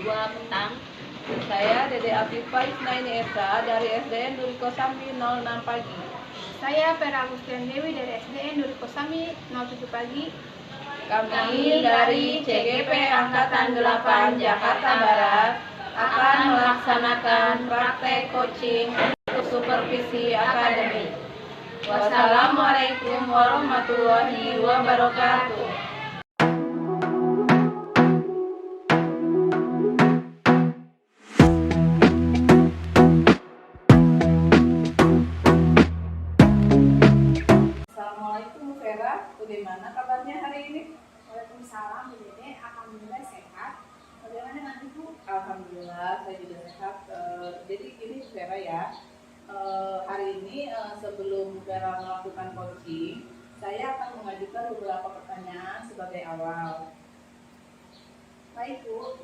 2 petang. Saya Dede Afifah Isnaini Esa dari SDN Duri Kosambi 06 pagi. Saya Vera Agustian Dewi dari SDN Duri Kosambi 07 pagi. Kami dari CGP Angkatan 8 Jakarta Barat akan melaksanakan praktek coaching untuk supervisi akademik. Wassalamualaikum warahmatullahi wabarakatuh. Assalamualaikum Vera, bagaimana kabarnya hari ini? Waalaikumsalam Bu Dede, alhamdulillah sehat. Bagaimana dengan Ibu? Alhamdulillah saya juga sehat. Jadi gini Vera ya, hari ini sebelum Vera melakukan coaching, saya akan mengajukan beberapa pertanyaan sebagai awal. Baik Bu.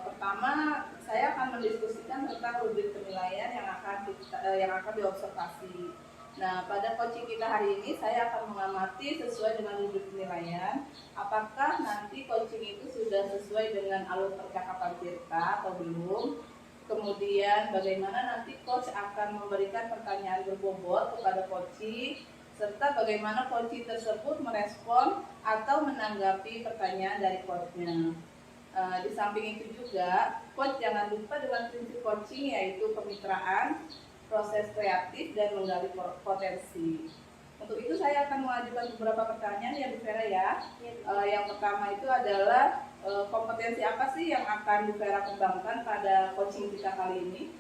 Pertama, saya akan mendiskusikan tentang rubrik penilaian yang akan diobservasi. Nah, pada coaching kita hari ini saya akan mengamati sesuai dengan rubrik penilaian, apakah nanti coaching itu sudah sesuai dengan alur percakapan Tirta atau belum. Kemudian bagaimana nanti coach akan memberikan pertanyaan berbobot kepada coaching, serta bagaimana coaching tersebut merespon atau menanggapi pertanyaan dari coachnya. Di samping itu juga, coach jangan lupa dengan prinsip coaching yaitu kemitraan, proses kreatif, dan menggali potensi. Untuk itu saya akan mengajukan beberapa pertanyaan ya Bu Vera ya. Yang pertama itu adalah kompetensi apa sih yang akan Bu Vera kembangkan pada coaching kita kali ini?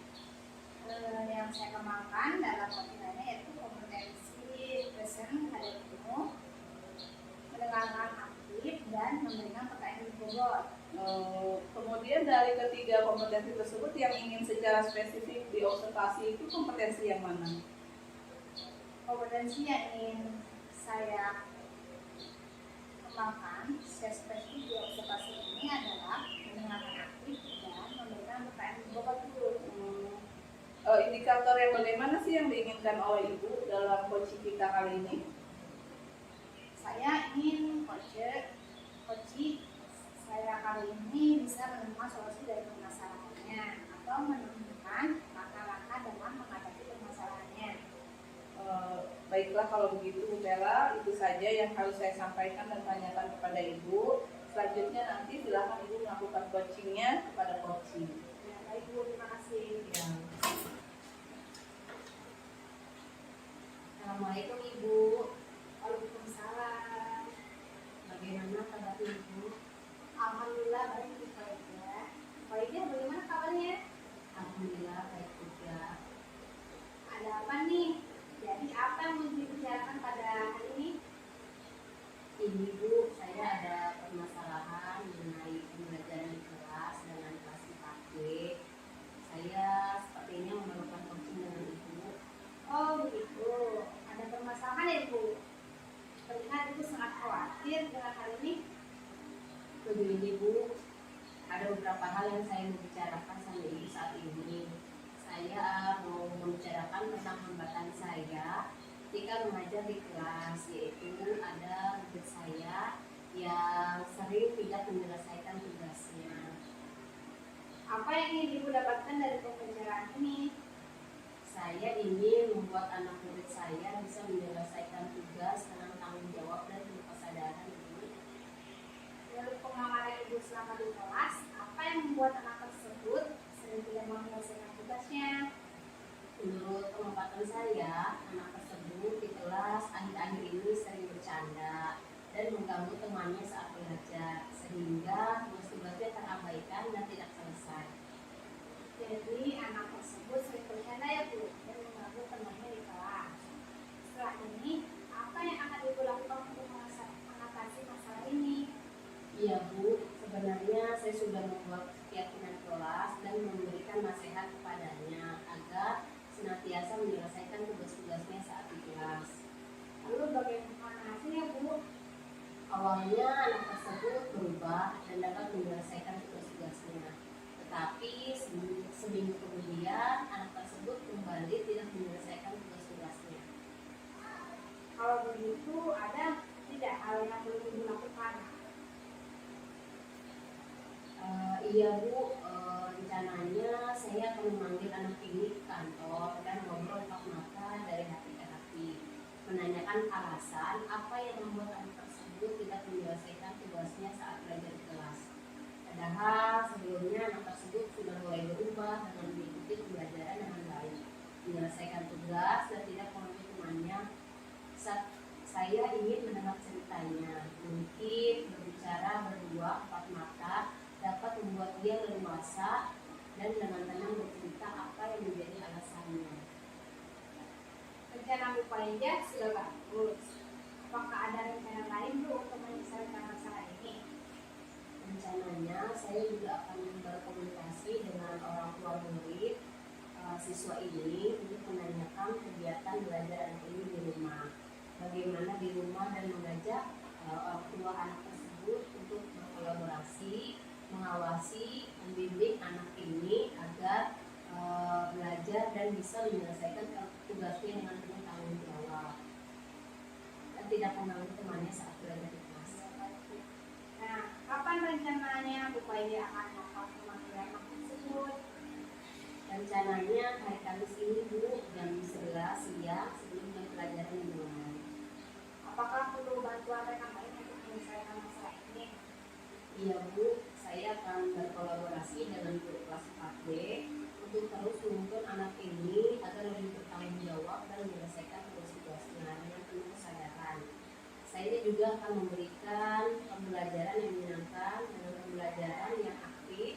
Yang saya kembangkan dalam coaching yaitu kompetensi present hadir penuh, mendengarkan aktif, dan memberikan pertanyaan berbobot. Kemudian dari ketiga kompetensi tersebut yang ingin secara spesifik diobservasi itu kompetensi yang mana? Kompetensi yang ingin saya kembangkan secara spesifik diobservasi ini adalah mendengarkan aktif dan memberikan pertanyaan berbobot dulu. Indikator yang bagaimana sih yang diinginkan oleh Ibu dalam coaching kita kali ini? Saya ingin coaching saya kali ini bisa menemukan solusi dari permasalahannya atau menemukan langkah-langkah dalam menghadapi permasalahannya. Baiklah kalau begitu Bu Vera, itu saja yang harus saya sampaikan dan tanyakan kepada Ibu. Selanjutnya nanti silakan Ibu melakukan coachingnya kepada coaching. Ya, baik Bu, terima kasih. Ya. Assalamualaikum Ibu. Waalaikumsalam. Bagaimana kabar Ibu? Alhamdulillah baik Bu Faida. Faida bagaimana kabarnya? Alhamdulillah baik juga. Ada apa nih? Jadi apa yang mau dibicarakan pada hari ini? Ini Bu, saya ada permasalahan mengenai pembelajaran di kelas dengan kelas IPA. Saya sepertinya memerlukan coaching dengan Ibu. Oh begitu. Ada permasalahan ya Bu? Terlihat Ibu sangat khawatir dengan hal ini. Begini Bu, ada beberapa hal yang saya mau bicarakan sama Ibu saat ini. Saya mau membicarakan tentang hambatan saya ketika mengajar di kelas, yaitu ada murid saya yang sering tidak menyelesaikan tugasnya. Apa yang ingin Ibu dapatkan dari pembelajaran ini? Saya ingin membuat anak murid saya bisa menyelesaikan tugas dengan tanggung jawab dan penuh kesadaran. Menurut pengalaman Ibu selama di kelas, apa yang membuat anak tersebut sering tidak mau menyelesaikan tugasnya? Menurut pengamatan saya, anak tersebut di kelas akhir-akhir ini sering bercanda dan mengganggu temannya saat belajar, sehingga tugas-tugasnya terabaikan dan tidak selesai. Jadi anak tersebut sering bercanda ya Bu, dan mengganggu temannya di kelas. Setelah ini, apa yang akan Ibu lakukan untuk mengatasi masalah ini? Iya Bu, sebenarnya saya sudah membuat keyakinan kelas dan memberikan nasihat kepadanya agar senantiasa menyelesaikan tugas-tugasnya saat di kelas. Lalu bagaimana hasilnya Bu? Awalnya anak Iya Bu, rencananya saya akan memanggil anak ini ke kantor dan ngobrol empat mata dari hati ke hati, menanyakan alasan apa yang membuat anak tersebut tidak menyelesaikan tugasnya saat belajar di kelas. Padahal sebelumnya anak tersebut sudah mulai berubah dengan mengikuti pembelajaran dengan baik, menyelesaikan tugas dan tidak mengambil temannya. Saya ingin mendengar ceritanya, mungkin berbicara berdua empat mata dapat membuat dia leluasa dan dengan tenang bercerita apa yang menjadi alasannya. Rencana Bu Faiza sudah bagus. Apakah ada rencana lain Bu untuk menyelesaikan masalah ini? Rencananya saya juga akan berkomunikasi dengan orang tua murid siswa ini untuk menanyakan kegiatan belajar anak ini di rumah. Bagaimana di rumah dan mengajak orang tua anak tersebut untuk berkolaborasi, mengawasi, membimbing anak ini agar belajar dan bisa menyelesaikan tugasnya dengan penuh tanggung jawab dan tidak mengganggu temannya saat belajar di kelas. Nah, kapan rencananya Bu Faiza akan melakukan pemanggilan anak tersebut? Rencananya hari Kamis ini Bu, jam 11 siang sebelum jam pelajaran dimulai. Apakah perlu bantuan rekan lain untuk menyelesaikan masalah ini? Iya Bu, saya akan berkolaborasi dengan guru kelas 4B untuk terus menuntun anak ini agar lebih bertanggung jawab dan menyelesaikan tugas-tugasnya dengan penuh kesadaran. Saya juga akan memberikan pembelajaran yang menyenangkan dengan pembelajaran yang aktif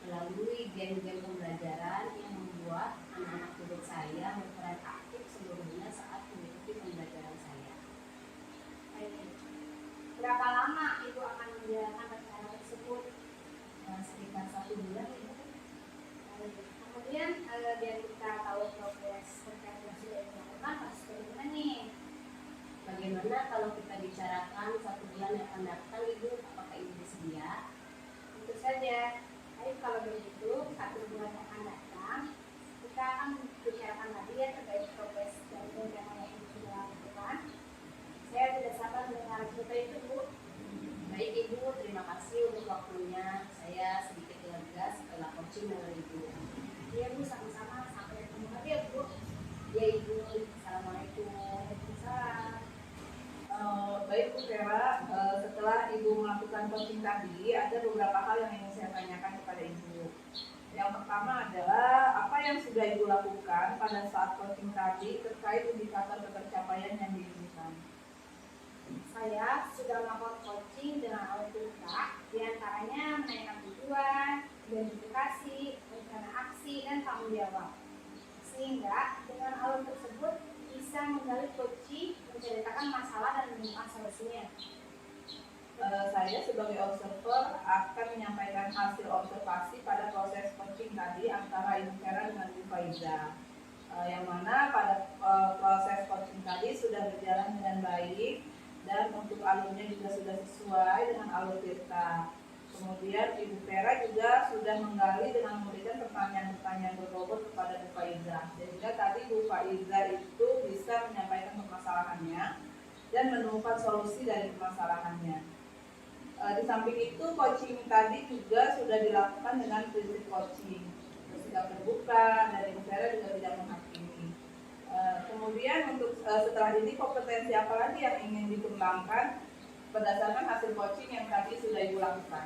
melalui game-game pembelajaran yang membuat anak-anak murid saya berperan aktif seluruhnya saat mengikuti pembelajaran saya. Berapa lama Ibu akan menjalankan rencana tersebut? Sekitar 1 bulan Ibu. Kemudian biar kita tahu progres terkait yang sudah dilakukan harus bagaimana nih? Bagaimana kalau kita bicarakan 1 bulan yang akan datang Ibu? Apakah Ibu bersedia? Tentu saja. Tapi kalau begitu 1 bulan yang akan datang kita akan bicarakan lagi ya terkait progres dari rencana yang sudah lakukan. Saya tidak sabar mendengar cerita itu Bu. Baik Ibu, terima kasih untuk waktunya. Saya sedikit lega setelah coaching dengan Ibu. Iya Bu, sama-sama. Sampai ketemu lagi ya Bu. Ya Ibu, Assalamualaikum. Waalaikumsalam. Baik Bu Vera, setelah Ibu melakukan coaching tadi, ada beberapa hal yang ingin saya tanyakan kepada Ibu. Yang pertama adalah apa yang sudah Ibu lakukan pada saat coaching tadi terkait indikator ketercapaian yang diinginkan. Saya sudah melakukan coaching dengan alur cerita, diantaranya menanyakan tujuan, identifikasi, rencana aksi, dan tanggung jawab. Sehingga dengan alur tersebut bisa menggali kunci, menceritakan masalah dan menemukan solusinya. Saya sebagai observer akan menyampaikan hasil observasi pada proses coaching tadi antara Ibu Vera dengan Bu Faiza. Yang mana pada proses coaching tadi sudah berjalan dengan baik dan untuk alurnya juga sudah sesuai dengan alur kita. Kemudian Ibu Vera juga sudah menggali dengan memberikan pertanyaan-pertanyaan berbobot kepada Bu Faiza. Sehingga tadi Bu Faiza itu bisa menyampaikan permasalahannya dan menemukan solusi dari permasalahannya. Di samping itu coaching tadi juga sudah dilakukan dengan prinsip coaching, bersikap terbuka dan Ibu Vera juga tidak menghakimi. Kemudian untuk setelah ini kompetensi apa lagi yang ingin dikembangkan berdasarkan hasil coaching yang tadi sudah Ibu lakukan?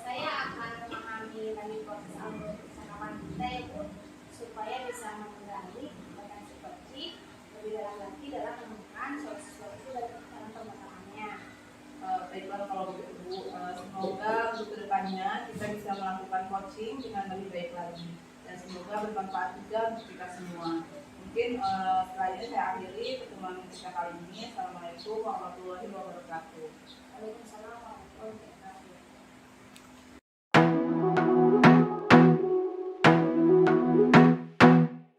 Saya akan memahami lagi proses alur percakapan kita ya Bu, supaya bisa menggali kompetensi coaching lebih dalam lagi dalam menemukan solusi-solusi dalam permasalahannya. Baiklah kalau begitu Bu, semoga untuk kedepannya kita bisa melakukan coaching dengan lebih baik lagi dan semoga bermanfaat juga untuk kita semua. Mungkin setelah ini saya akhiri pertemuan kita kali ini. Assalamualaikum warahmatullahi wabarakatuh. Waalaikumsalam warahmatullahi wabarakatuh.